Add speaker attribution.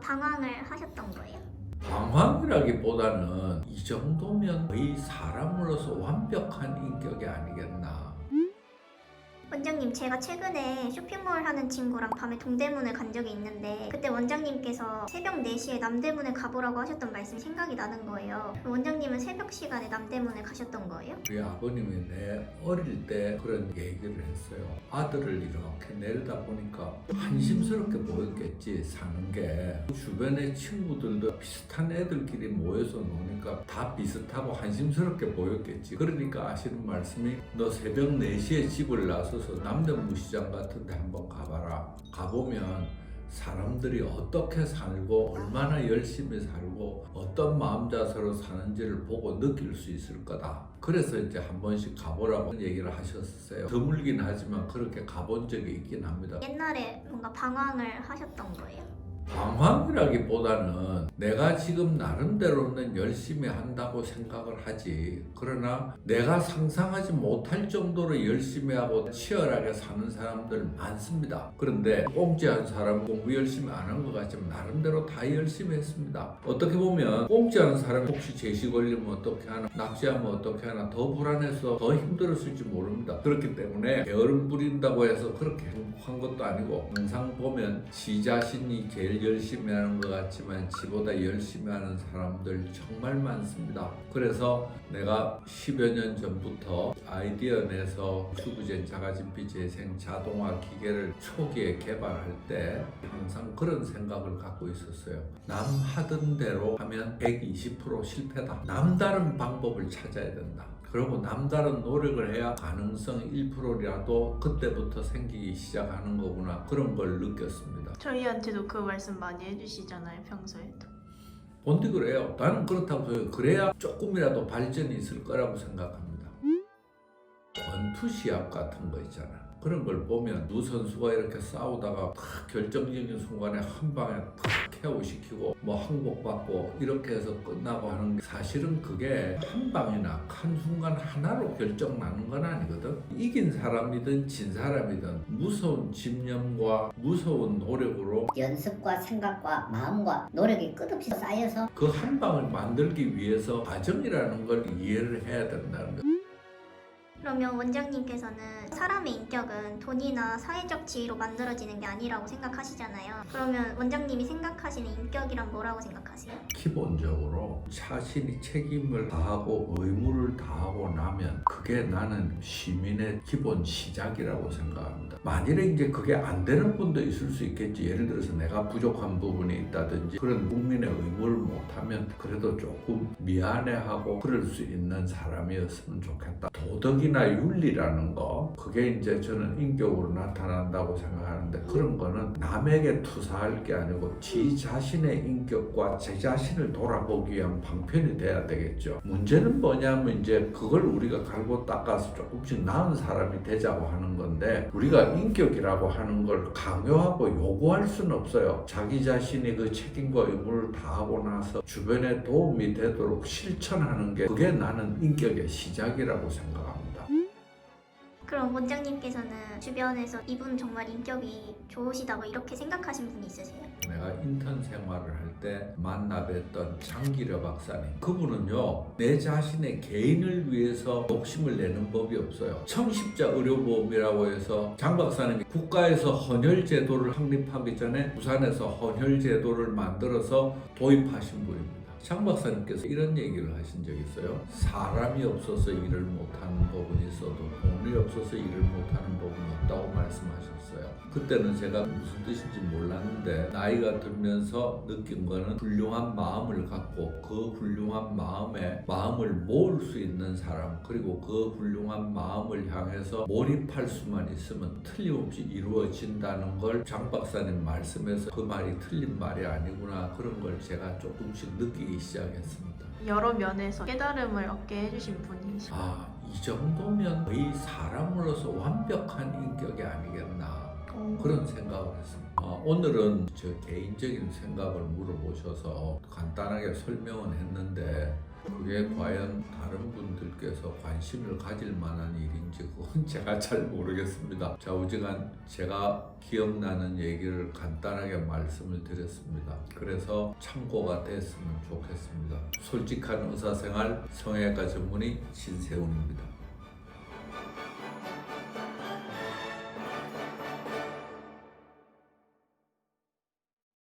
Speaker 1: 방황을 하셨던 거예요?
Speaker 2: 방황이라기보다는 이 정도면 거의 사람으로서 완벽한 인격이 아니겠나.
Speaker 1: 원장님, 제가 최근에 쇼핑몰 하는 친구랑 밤에 동대문을 간 적이 있는데 그때 원장님께서 새벽 4시에 남대문에 가보라고 하셨던 말씀이 생각이 나는 거예요. 원장님은 새벽 시간에 남대문에 가셨던 거예요?
Speaker 2: 우리 아버님이 내 어릴 때 그런 얘기를 했어요. 아들을 이렇게 내리다 보니까 한심스럽게 보였겠지, 사는 게. 주변의 친구들도 비슷한 애들끼리 모여서 노니까 다 비슷하고 한심스럽게 보였겠지. 그러니까 하시는 말씀이, 너 새벽 4시에 집을 나서서 남대문 시장 같은 데 한번 가봐라. 가보면 사람들이 어떻게 살고 얼마나 열심히 살고 어떤 마음 자세로 사는지를 보고 느낄 수 있을 거다. 그래서 이제 한 번씩 가보라고 얘기를 하셨어요. 드물긴 하지만 그렇게 가본 적이 있긴 합니다.
Speaker 1: 옛날에 뭔가 방황을 하셨던 거예요?
Speaker 2: 방황이라기보다는 내가 지금 나름대로는 열심히 한다고 생각을 하지, 그러나 내가 상상하지 못할 정도로 열심히 하고 치열하게 사는 사람들 많습니다. 그런데 꽁지한 사람은 공부 열심히 안 한 것 같지만 나름대로 다 열심히 했습니다. 어떻게 보면 꽁지하는 사람이 혹시 제시 걸리면 어떻게 하나, 납치하면 어떻게 하나, 더 불안해서 더 힘들었을지 모릅니다. 그렇기 때문에 게으름 부린다고 해서 그렇게 행복한 것도 아니고, 항상 보면 지 자신이 제일 열심히 하는 것 같지만 지보다 열심히 하는 사람들 정말 많습니다. 그래서 내가 10여 년 전부터 아이디어 내서 큐브젠 자가진피 재생 자동화 기계를 초기에 개발할 때 항상 그런 생각을 갖고 있었어요. 남 하던 대로 하면 120% 실패다. 남다른 방법을 찾아야 된다. 그리고 남다른 노력을 해야 가능성 1%라도 그때부터 생기기 시작하는 거구나, 그런 걸 느꼈습니다.
Speaker 3: 저희한테도 그 말씀 많이 해주시잖아요, 평소에도.
Speaker 2: 본디 그래요. 나는 그렇다고 해요. 그래야 조금이라도 발전이 있을 거라고 생각합니다. 권투 시합 같은 거 있잖아. 그런 걸 보면 두 선수가 이렇게 싸우다가 탁 결정적인 순간에 한 방에 탁 KO시키고 뭐 항복받고 이렇게 해서 끝나고 하는 게, 사실은 그게 한 방이나 한 순간 하나로 결정나는 건 아니거든. 이긴 사람이든 진 사람이든 무서운 집념과 무서운 노력으로
Speaker 4: 연습과 생각과 마음과 노력이 끝없이 쌓여서
Speaker 2: 그 한 방을 만들기 위해서 과정이라는 걸 이해를 해야 된다는 거.
Speaker 1: 그러면 원장님께서는 사람의 인격은 돈이나 사회적 지위로 만들어지는 게 아니라고 생각하시잖아요. 그러면 원장님이 생각하시는 인격이란 뭐라고 생각하세요?
Speaker 2: 기본적으로 자신이 책임을 다하고 의무를 다하고 나면 그게 나는 시민의 기본 시작이라고 생각합니다. 만일에 이제 그게 안 되는 분도 있을 수 있겠지. 예를 들어서 내가 부족한 부분이 있다든지 그런 국민의 의무를 못하면 그래도 조금 미안해하고 그럴 수 있는 사람이었으면 좋겠다. 도덕이나 윤리라는 거, 그게 이제 저는 인격으로 나타난다고 생각하는데, 그런 거는 남에게 투사할 게 아니고 지 자신의 인격과 제 자신을 돌아보기 위한 방편이 돼야 되겠죠. 문제는 뭐냐면 이제 그걸 우리가 갈고 닦아서 조금씩 나은 사람이 되자고 하는 건데, 우리가 인격이라고 하는 걸 강요하고 요구할 수는 없어요. 자기 자신이 그 책임과 의무를 다하고 나서 주변에 도움이 되도록 실천하는 게, 그게 나는 인격의 시작이라고 생각합니다.
Speaker 1: 그럼 원장님께서는 주변에서 이분 정말 인격이 좋으시다고 이렇게 생각하신 분이 있으세요?
Speaker 2: 내가 인턴 생활을 할 때 만나 뵀던 장기려 박사님, 그분은요 내 자신의 개인을 위해서 욕심을 내는 법이 없어요. 청십자 의료보험이라고 해서 장 박사님이 국가에서 헌혈 제도를 확립하기 전에 부산에서 헌혈 제도를 만들어서 도입하신 분입니다. 장 박사님께서 이런 얘기를 하신 적이 있어요. 사람이 없어서 일을 못하는 법은 있어도 돈이 없어서 일을 못하는 법은 없다고 말씀하셨어요. 그때는 제가 무슨 뜻인지 몰랐는데 나이가 들면서 느낀 거는, 훌륭한 마음을 갖고 그 훌륭한 마음에 마음을 모을 수 있는 사람, 그리고 그 훌륭한 마음을 향해서 몰입할 수만 있으면 틀림없이 이루어진다는 걸 장 박사님 말씀에서 그 말이 틀린 말이 아니구나, 그런 걸 제가 조금씩 느끼기 시작했습니다.
Speaker 3: 여러 면에서 깨달음을 얻게 해주신 분이시죠.
Speaker 2: 이 정도면 거의 사람으로서 완벽한 인격이 아니겠나, 그런 생각을 했습니다. 오늘은 저 개인적인 생각을 물어보셔서 간단하게 설명은 했는데, 그게 과연 다른 분들께서 관심을 가질 만한 일인지 그건 제가 잘 모르겠습니다. 좌우지간 제가 기억나는 얘기를 간단하게 말씀을 드렸습니다. 그래서 참고가 됐으면 좋겠습니다. 솔직한 의사생활 성형외과 전문의 신세훈입니다.